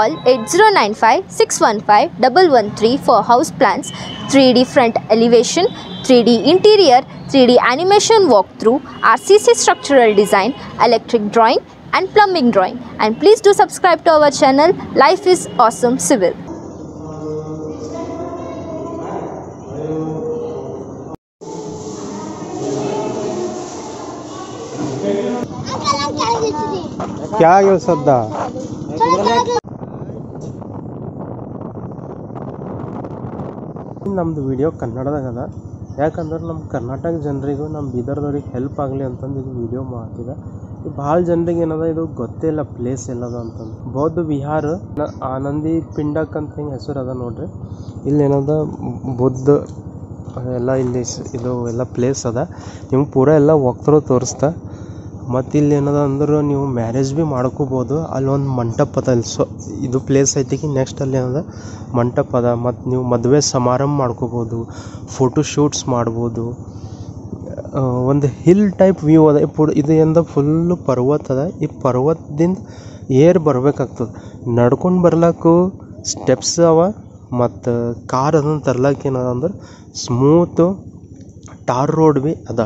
Call 8095 615 113 for house plans, 3D front elevation, 3D interior, 3D animation walkthrough, RCC structural design, electric drawing and plumbing drawing. And please do subscribe to our channel Life is Awesome Civil. क्या आगे सद्दा ನಮ್ಮದು video ಕನ್ನಡದಾಗ ಅದ ಯಾಕಂದ್ರೆ ನಮ್ಮ ಕರ್ನಾಟಕ ಜನರಿಗೂ ನಮ್ಮ ಬೀದರ್ದವ್ರಿಗೆ ಹೆಲ್ಪ್ ಆಗಲಿ ಅಂತಂದು ಇದು ವಿಡಿಯೋ ಮಾಡ್ತಿದ್ದೆ. ಭಾಳ ಜನರಿಗೆ ಏನದ ಇದು ಗೊತ್ತೇ ಇಲ್ಲ ಪ್ಲೇಸ್ ಎಲ್ಲದ ಅಂತಂದು. ಬೌದ್ಧ ವಿಹಾರ ಆನಂದಿ ಪಿಂಡಕ್ ಅಂತ ಹಿಂಗೆ ಹೆಸರು ಅದ ನೋಡ್ರಿ. ಇಲ್ಲಿ ಏನದ ಬುದ್ಧ ಎಲ್ಲ ಇಲ್ಲಿ ಇದು ಎಲ್ಲ ಪ್ಲೇಸ್ ಅದ. ನಿಮ್ಗೆ ಪೂರ ಎಲ್ಲ ಹೋಗ್ತಾರೋ ತೋರಿಸ್ತಾ. ಮತ್ತು ಇಲ್ಲಿ ಏನದ ಅಂದ್ರೆ ನೀವು ಮ್ಯಾರೇಜ್ ಭೀ ಮಾಡ್ಕೋಬೋದು. ಅಲ್ಲೊಂದು ಮಂಟಪ ಅದ. ಇಲ್ಲಿ ಇದು ಪ್ಲೇಸ್ ಐತಿಗೆ ನೆಕ್ಸ್ಟ್ ಅಲ್ಲಿ ಏನದ ಮಂಟಪ ಅದ. ಮತ್ತು ನೀವು ಮದುವೆ ಸಮಾರಂಭ ಮಾಡ್ಕೋಬೋದು, ಫೋಟೋಶೂಟ್ಸ್ ಮಾಡ್ಬೋದು. ಒಂದು ಹಿಲ್ ಟೈಪ್ ವ್ಯೂ ಅದ. ಇದು ಏನದ ಫುಲ್ಲು ಪರ್ವತ ಅದ. ಈ ಪರ್ವತದಿಂದ ಏರ್ ಬರ್ಬೇಕಾಗ್ತದೆ. ನಡ್ಕೊಂಡು ಬರ್ಲಕ್ಕೂ ಸ್ಟೆಪ್ಸ್ ಅವ. ಮತ್ತು ಕಾರ್ ಅದನ್ನು ತರ್ಲಕ್ಕೆ ಏನದ ಅಂದ್ರೆ ಸ್ಮೂತು ಟಾರ್ ರೋಡ್ ಭೀ ಅದ.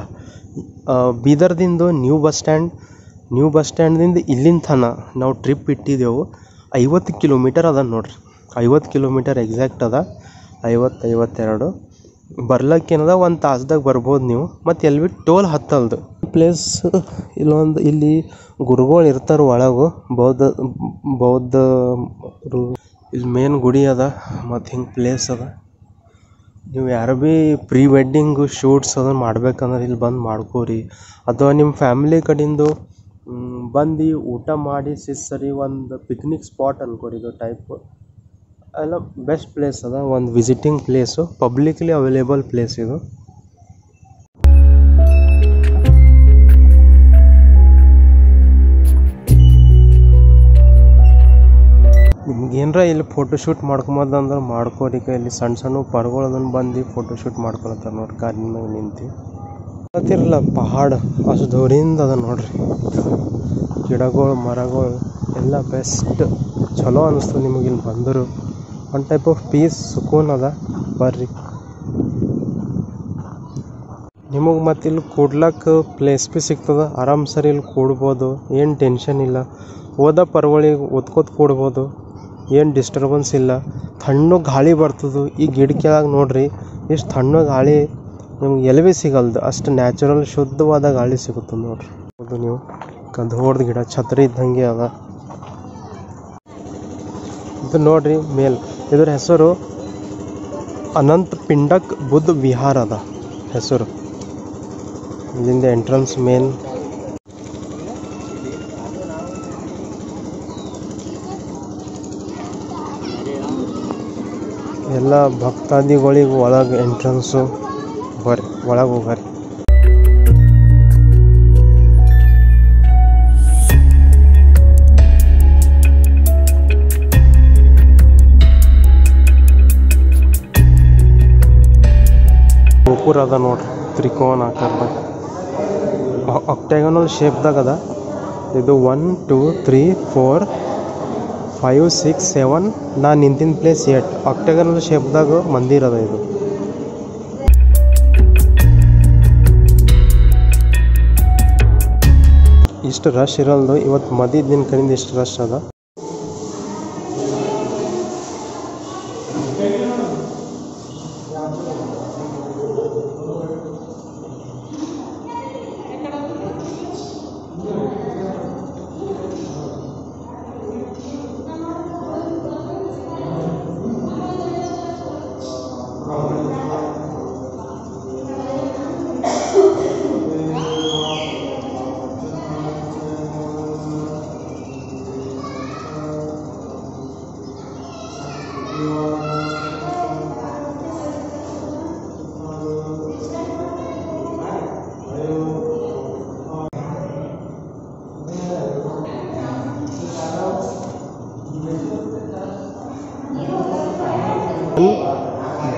ಬೀದರ್ದಿಂದ ನ್ಯೂ ಬಸ್ ಸ್ಟ್ಯಾಂಡ್ದಿಂದ ಇಲ್ಲಿನ ತನ ನಾವು ಟ್ರಿಪ್ ಇಟ್ಟಿದ್ದೆವು. 50 ಕಿಲೋಮೀಟರ್ ಅದ ನೋಡ್ರಿ. 50 ಕಿಲೋಮೀಟರ್ ಎಕ್ಸಾಕ್ಟ್ ಅದ. 52 ಬರ್ಲಕ್ಕೆ ಏನದ ಒಂದು ತಾಸ್ದಾಗ ಬರ್ಬೋದು ನೀವು. ಮತ್ತು ಎಲ್ಲಿ ಭೀ ಟೋಲ್ ಹತ್ತಲ್ದು ಪ್ಲೇಸ್. ಇಲ್ಲಿ ಗುರುಗಳು ಇರ್ತಾರೆ ಒಳಗು. ಬೌದ್ಧ ಇಲ್ಲಿ ಮೇನ್ ಗುಡಿ ಅದ. ಮತ್ತು ಹಿಂಗೆ ಪ್ಲೇಸ್ ಅದ. ನೀವು ಯಾರು ಭೀ ಪ್ರೀ ವೆಡ್ಡಿಂಗು ಶೂಟ್ಸ್ ಅದನ್ನು ಮಾಡ್ಬೇಕಂದ್ರೆ ಇಲ್ಲಿ ಬಂದು ಮಾಡ್ಕೋರಿ. ಅಥವಾ ನಿಮ್ಮ ಫ್ಯಾಮಿಲಿ ಕಡೆಯಿಂದ ಬಂದು ಊಟ ಮಾಡಿ ಸರಿ ಒಂದು ಪಿಕ್ನಿಕ್ ಸ್ಪಾಟ್ ಅನ್ಕೋರಿ. ಇದು ಟೈಪ್ ಎಲ್ಲ ಬೆಸ್ಟ್ ಪ್ಲೇಸ್ ಅದ. ಒಂದು visiting place, publicly available place ಇದು. ನಿಮ್ಗೆ ಏನರ ಇಲ್ಲಿ ಫೋಟೋಶೂಟ್ ಮಾಡ್ಕೊಂಬಂದ್ರೆ ಮಾಡ್ಕೋರಿ. ಇಲ್ಲಿ ಸಣ್ಣ ಸಣ್ಣ ಪರ್ಗಳು ಅದನ್ನು ಬಂದು ಫೋಟೋಶೂಟ್ ಮಾಡ್ಕೊಳತ್ತಾರೆ ನೋಡ್ರಿ. ಕಾರಿನ ಮ್ಯಾಗ ನಿಂತು ಗೊತ್ತಿರಲ್ಲ ಪಹಾಡ ಅಷ್ಟು ದೂರಿಂದ ಅದ ನೋಡ್ರಿ. ಗಿಡಗಳು ಮರಗಳು ಎಲ್ಲ ಬೆಸ್ಟ್ ಚಲೋ ಅನ್ನಿಸ್ತದೆ ನಿಮಗೆ ಇಲ್ಲಿ ಬಂದರು. ಒಂದು ಟೈಪ್ ಆಫ್ ಪೀಸ್ ಸುಕೂನ್ ಅದ. ಬರ್ರಿ ನಿಮಗೆ. ಮತ್ತು ಇಲ್ಲಿ ಕೂಡ್ಲಕ್ಕೆ ಪ್ಲೇಸ್ ಭೀ ಸಿಗ್ತದೆ. ಆರಾಮ್ ಸರಿ ಇಲ್ಲಿ ಕೂಡ್ಬೋದು. ಏನು ಟೆನ್ಷನ್ ಇಲ್ಲ. ಓದೋ ಪರ್ಗಳಿಗೆ ಓದ್ಕೋತ ಕೂಡ್ಬೋದು. ಏನು ಡಿಸ್ಟರ್ಬೆನ್ಸ್ ಇಲ್ಲ. ತಣ್ಣಗೆ ಗಾಳಿ ಬರ್ತದೆ. ಈ ಗಿಡ ಕೆಳಗೆ ನೋಡ್ರಿ ಎಷ್ಟು ತಣ್ಣಗೆ ಗಾಳಿ ನಿಮ್ಗೆ ಎಲ್ಲಿ ಭೀ ಸಿಗಲ್ದು. ಅಷ್ಟು ನ್ಯಾಚುರಲ್ ಶುದ್ಧವಾದ ಗಾಳಿ ಸಿಗುತ್ತೆ ನೋಡ್ರಿ. ಹೌದು ನೀವು ಕದ್ಹೋಡ್ದ ಗಿಡ ಛತ್ರಿ ಇದ್ದಂಗೆ ಅದ. ಇದು ನೋಡ್ರಿ ಮೇಲ್. ಇದ್ರ ಹೆಸರು ಅನಂತ ಪಿಂಡಕ್ ಬುದ್ಧ ವಿಹಾರ ಅದ ಹೆಸರು. ಇಲ್ಲಿಂದ ಎಂಟ್ರನ್ಸ್ ಮೇನ್. ಎಲ್ಲ ಭಕ್ತಾದಿಗಳಿಗೆ ಒಳಗೆ ಎಂಟ್ರನ್ಸು. ಬರ್ರಿ ಒಳಗೆ ಹೋಗ್ರಿ. ಗೋಪುರ ಅದ ನೋಡ್ರಿ. ತ್ರಿಕೋನ ಆಕಾರದಾಗ ಆಕ್ಟಾಗನಲ್ ಶೇಪ್ದಾಗ ಅದ. ಇದು 1 2 3 4 5 6 7 ನಾನು ನಿಂತಿನ ಪ್ಲೇಸ್ 8 ಆಕ್ಟಾಗನಲ್ ಶೇಪ್ದಾಗ ಮಂದಿರ ಅದ. ಇದು ಇಷ್ಟು ರಶ್ ಇರಲ್ದು. ಇವತ್ತು ಮದಿದ ದಿನ ಕಡೆಯಿಂದ ಇಷ್ಟು ರಶ್ ಅದ.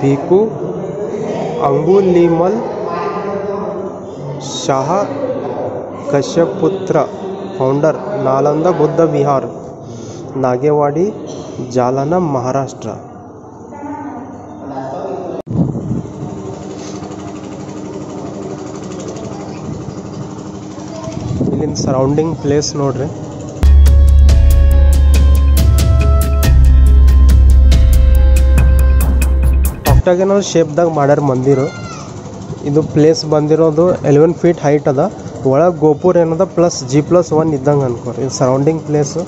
भिकू अंगुलीमल शाह कश्यपुत्र फाउंडर नालंदा बुद्ध विहार नागेवाड़ी ಜಾಲನ ಮಹಾರಾಷ್ಟ್ರ. ಇಲ್ಲಿನ ಸರೌಂಡಿಂಗ್ ಪ್ಲೇಸ್ ನೋಡ್ರಿ. ಆಕ್ಟಾಗನಲ್ ಶೇಪ್ದಾಗ ಮಾಡ್ಯಾರ ಮಂದಿರ. ಇದು ಪ್ಲೇಸ್ ಬಂದಿರೋದು 11 ಫೀಟ್ ಹೈಟ್ ಅದ. ಒಳಗೆ ಗೋಪುರ ಏನದ ಪ್ಲಸ್ G+1 ಇದ್ದಂಗೆ ಅನ್ಕೋರಿ. ಇದು ಸರೌಂಡಿಂಗ್ ಪ್ಲೇಸು.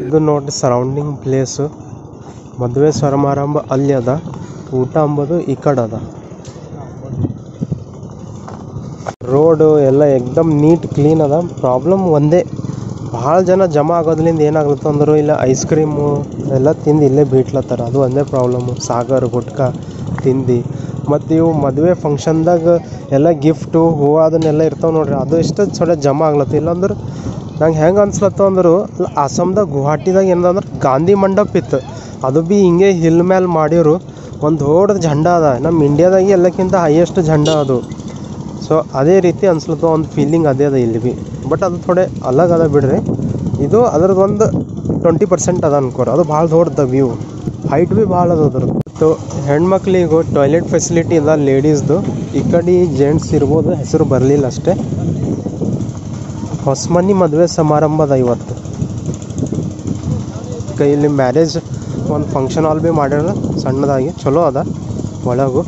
ಇದು ನೋಡ್ರಿ ಸರೌಂಡಿಂಗ್ ಪ್ಲೇಸು. ಮದುವೆ ಸಮಾರಂಭ ಅಲ್ಲಿ ಅದ, ಊಟ ಅಂಬೋದು ಈ ಕಡೆ ಅದ. ರೋಡು ಎಲ್ಲ ಎಕ್ದಮ್ ನೀಟ್ ಕ್ಲೀನ್ ಅದ. ಪ್ರಾಬ್ಲಮ್ ಒಂದೇ, ಭಾಳ ಜನ ಜಮಾ ಆಗೋದ್ರಿಂದ ಏನಾಗ್ಲತ್ತ ಅಂದ್ರೆ ಇಲ್ಲ ಐಸ್ ಕ್ರೀಮು ಎಲ್ಲ ತಿಂದು ಇಲ್ಲೇ ಬೀಟ್ಲತ್ತಾರ. ಅದು ಒಂದೇ ಪ್ರಾಬ್ಲಮ್ಮು. ಸಾಗರ್ ಗುಟ್ಕಾ ತಿಂದು ಮತ್ತು ಇವು ಮದುವೆ ಫಂಕ್ಷನ್ದಾಗ ಎಲ್ಲ ಗಿಫ್ಟು ಹೂವು ಅದನ್ನೆಲ್ಲ ಇರ್ತಾವೆ ನೋಡ್ರಿ. ಅದು ಎಷ್ಟು ಸ್ವಲ್ಪ ಜಮಾ ಆಗ್ಲತ್ತ. ಇಲ್ಲಾಂದ್ರೆ ನಂಗೆ ಹೆಂಗೆ ಅನ್ಸ್ಲತ್ತ ಅಂದ್ರೆ ಅಸ್ಸಾಮ್ದಾಗ ಗುವಾಹಟಿದಾಗ ಏನಂದ್ರೆ ಗಾಂಧಿ ಮಂಡಪ ಇತ್ತು. ಅದು ಭೀ ಹಿಂಗೆ ಹಿಲ್ ಮೇಲೆ ಮಾಡಿರು. ಒಂದು ದೊಡ್ಡ ಝಂಡ ಅದ. ನಮ್ಮ ಇಂಡಿಯಾದಾಗೆ ಎಲ್ಲಕ್ಕಿಂತ ಹೈಯೆಸ್ಟ್ ಝಂಡ ಅದು. ಸೊ ಅದೇ ರೀತಿ ಅನ್ಸ್ಲತ್ತ, ಒಂದು ಫೀಲಿಂಗ್ ಅದೇ ಅದ ಇಲ್ಲಿ ಭೀ. ಬಟ್ ಅದು ಥೋಡೆ ಅಲಗ್ ಅದ ಬಿಡ್ರಿ. ಇದು ಅದ್ರದ್ದು ಒಂದು 20% ಅದ ಅನ್ಕೋರಿ. ಅದು ಭಾಳ ದೊಡ್ಡದ ವ್ಯೂ. ಹೈಟ್ ಭೀ ಭಾಳ ಅದ ಅದ್ರದ್ದು. ಸೊ ಹೆಣ್ಮಕ್ಳಿಗೂ ಟಾಯ್ಲೆಟ್ ಫೆಸಿಲಿಟಿ ಅದ ಲೇಡೀಸ್ದು. ಈ ಕಡೆ ಜೆಂಟ್ಸ್ ಇರ್ಬೋದು, ಹೆಸರು ಬರಲಿಲ್ಲ ಅಷ್ಟೇ. ಹೊಸಮನಿ ಮದುವೆ ಸಮಾರಂಭ ಅದ ಇವತ್ತು. ಇಲ್ಲಿ ಮ್ಯಾರೇಜ್ ಒಂದು ಫಂಕ್ಷನ್ ಹಾಲ್ ಭೀ ಮಾಡ್ಯಾರ ಸಣ್ಣದಾಗಿ, ಚಲೋ ಅದ. ಒಳಗು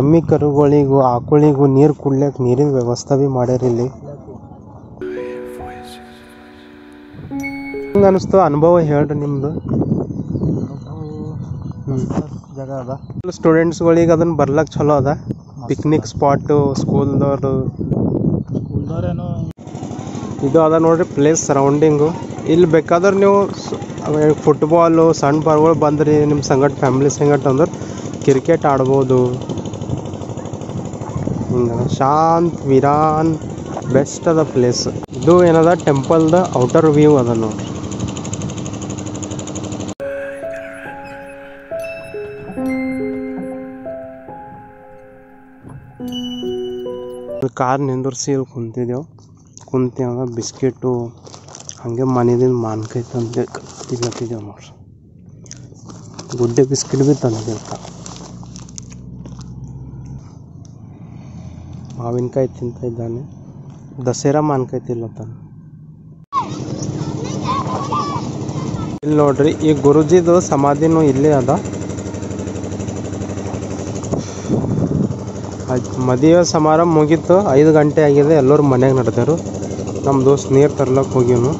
ಎಮ್ಮಿ ಕರುಗಳಿಗೂ ಆಕಳಿಗೂ ನೀರು ಕುಡ್ಲಿಕ್ಕೆ ನೀರಿನ ವ್ಯವಸ್ಥೆ ಭೀ ಮಾಡ್ಯಾರ ಇಲ್ಲಿ. ಹೆಂಗೆ ಅನಿಸ್ತು ಅನುಭವ ಹೇಳ್ರಿ ನಿಮ್ಮದು? ಜಾಗ ಅದ. ಸ್ಟೂಡೆಂಟ್ಸ್ಗಳಿಗೆ ಅದನ್ನು ಬರ್ಲಕ್ಕೆ ಚಲೋ ಅದ. ಪಿಕ್ನಿಕ್ ಸ್ಪಾಟು ಸ್ಕೂಲ್ದವ್ರು ಇದು ಅದ ನೋಡ್ರಿ ಪ್ಲೇಸ್ ಸರೌಂಡಿಂಗು. ಇಲ್ಲಿ ಬೇಕಾದ್ರೆ ನೀವು ಫುಟ್ಬಾಲು ಸಣ್ಣ ಪಾರ್ಗಳು ಬಂದ್ರಿ ನಿಮ್ಮ ಸಂಗಟ ಫ್ಯಾಮಿಲಿ ಸಂಗಟ ಅಂದ್ರೆ ಕ್ರಿಕೆಟ್ ಆಡ್ಬೋದು. ಹಿಂಗೆ ಶಾಂತ್ ವಿರಾನ್ ಬೆಸ್ಟ್ ಅದ ಪ್ಲೇಸ್. ಇದು ಏನದ ಟೆಂಪಲ್ದ ಔಟರ್ ವ್ಯೂ ಅದ ನೋಡ್ರಿ. ಕಾರ್ ನಿಂದ್ರಿಸಿ ಇಲ್ಲಿ ಕುಂತಿದ್ದೆವು. ಕುಂತೀವಾಗ ಬಿಸ್ಕೆಟು ಹಾಗೆ ಮನೆದಿಂದ ಮಾನ್ಕಾಯಿ ತಂದು ತಿನ್ನತ್ತಿದ್ದೆವು ನೋಡ್ರಿ. ಗುಡ್ಡೆ ಬಿಸ್ಕೆಟ್ ಭೀ ತಂದಿರ್ತ. ಮಾವಿನಕಾಯಿ ತಿಂತ ಇದ್ದಾನೆ. ದಸರಾ ಮಾನ್ಕಾಯಿ ತಿನ್ಲತ್ತಾನ. ಇಲ್ಲಿ ನೋಡ್ರಿ ಈ ಗುರುಜಿದು ಸಮಾಧಿನೂ ಇಲ್ಲೇ ಅದ. ಮದುವೆ ಸಮಾರಂಭ ಮುಗೀತು, 5 ಗಂಟೆ ಆಗಿದೆ. ಎಲ್ಲರೂ ಮನೆಗೆ ನಡೆದರು. ನಮ್ಮ ದೋಸ್ತ್ ನೀರು ತರ್ಲಕ್ಕೆ ಹೋಗಿವ್ನು.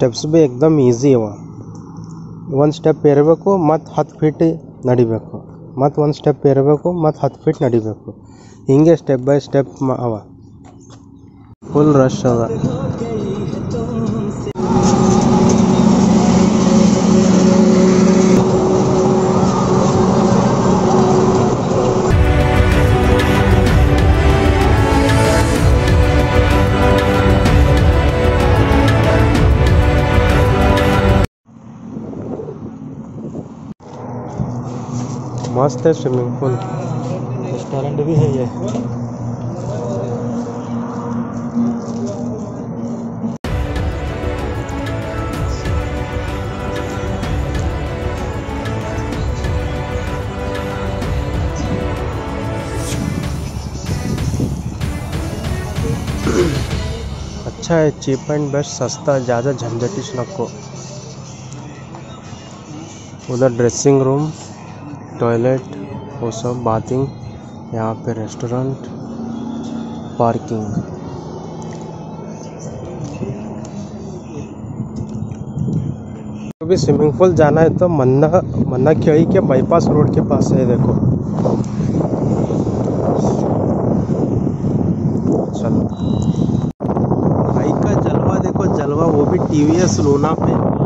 ಸ್ಟೆಪ್ಸ್ ಬಿ ಎಕ್ದಮ್ ಈಸಿ ಅವ. ಒಂದು ಸ್ಟೆಪ್ ಏರಬೇಕು ಮತ್ತು 10 ಫೀಟ್ ನಡಿಬೇಕು, ಮತ್ತು ಒಂದು ಸ್ಟೆಪ್ ಏರಬೇಕು ಮತ್ತು 10 ಫೀಟ್ ನಡಿಬೇಕು. ಹಿಂಗೆ ಸ್ಟೆಪ್ ಬೈ ಸ್ಟೆಪ್ ಅವ. ಫುಲ್ ರಶ್ ಅದ. मस्त है स्विमिंग पूल, रेस्टोरेंट भी है ये. अच्छा है, चीप एंड बेस्ट, सस्ता, ज़्यादा झंझटिश नको. उधर ड्रेसिंग रूम, टॉयलेट, वो सब, बाथिंग, यहाँ पे रेस्टोरेंट, पार्किंग. तो भी स्विमिंग पूल जाना है तो मन्ना खेड़ी के बाईपास रोड के पास है. देखो चलो भाई का जलवा देखो, जलवा वो भी TVS लूना पे.